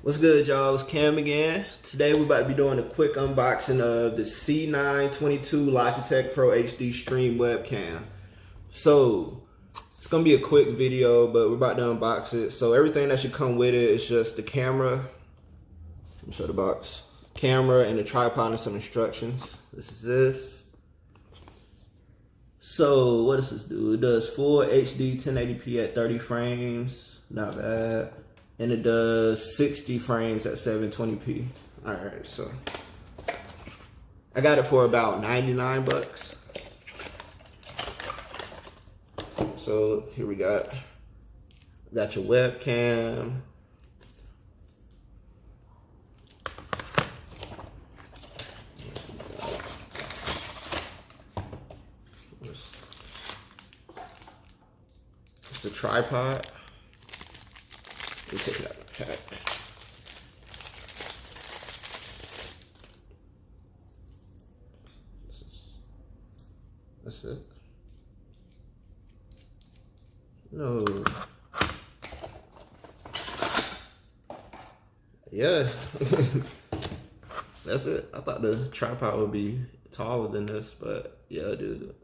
What's good, y'all? It's Cam again. Today we're about to be doing a quick unboxing of the C922 Logitech Pro HD Stream webcam. So it's gonna be a quick video, but we're about to unbox it. So everything that should come with it is just the camera. Let me show the box. Camera and the tripod and some instructions. This. So what does this do? It does full HD 1080p at 30 frames. Not bad. And it does 60 frames at 720p. All right, so I got it for about 99 bucks. So here we got your webcam. It's the tripod. Let me take it out of the pack. That's it. No. Yeah. That's it. I thought the tripod would be taller than this, but yeah, dude.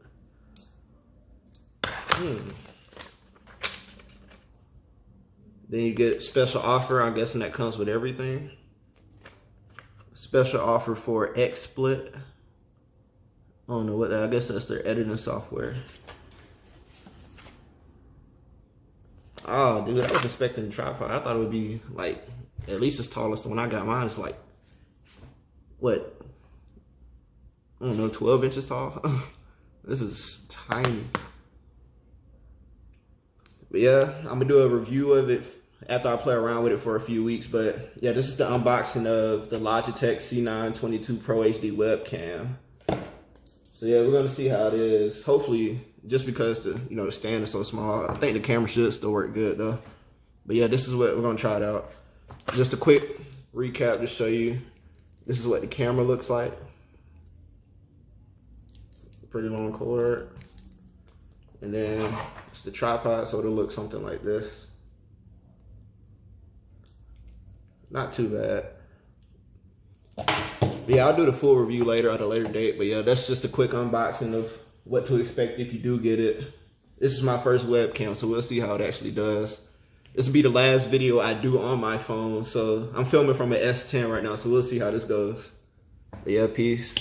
Then you get special offer. I'm guessing that comes with everything. Special offer for XSplit. I don't know what that. I guess that's their editing software. Oh, dude, I was expecting a tripod. I thought it would be like at least as tall as the one I got. Mine is like what? I don't know, 12 inches tall. This is tiny. But yeah, I'm gonna do a review of it after I play around with it for a few weeks. But yeah, this is the unboxing of the Logitech C922 Pro HD webcam. So yeah, we're gonna see how it is. Hopefully, just because the stand is so small, I think the camera should still work good though. But yeah, this is what we're gonna try it out. Just a quick recap to show you. This is what the camera looks like. Pretty long cord. And then it's the tripod, so it'll look something like this. Not too bad. But yeah, I'll do the full review later at a later date. But yeah, that's just a quick unboxing of what to expect if you do get it. This is my first webcam, so we'll see how it actually does. This will be the last video I do on my phone. So I'm filming from an S10 right now, so we'll see how this goes. But yeah, peace.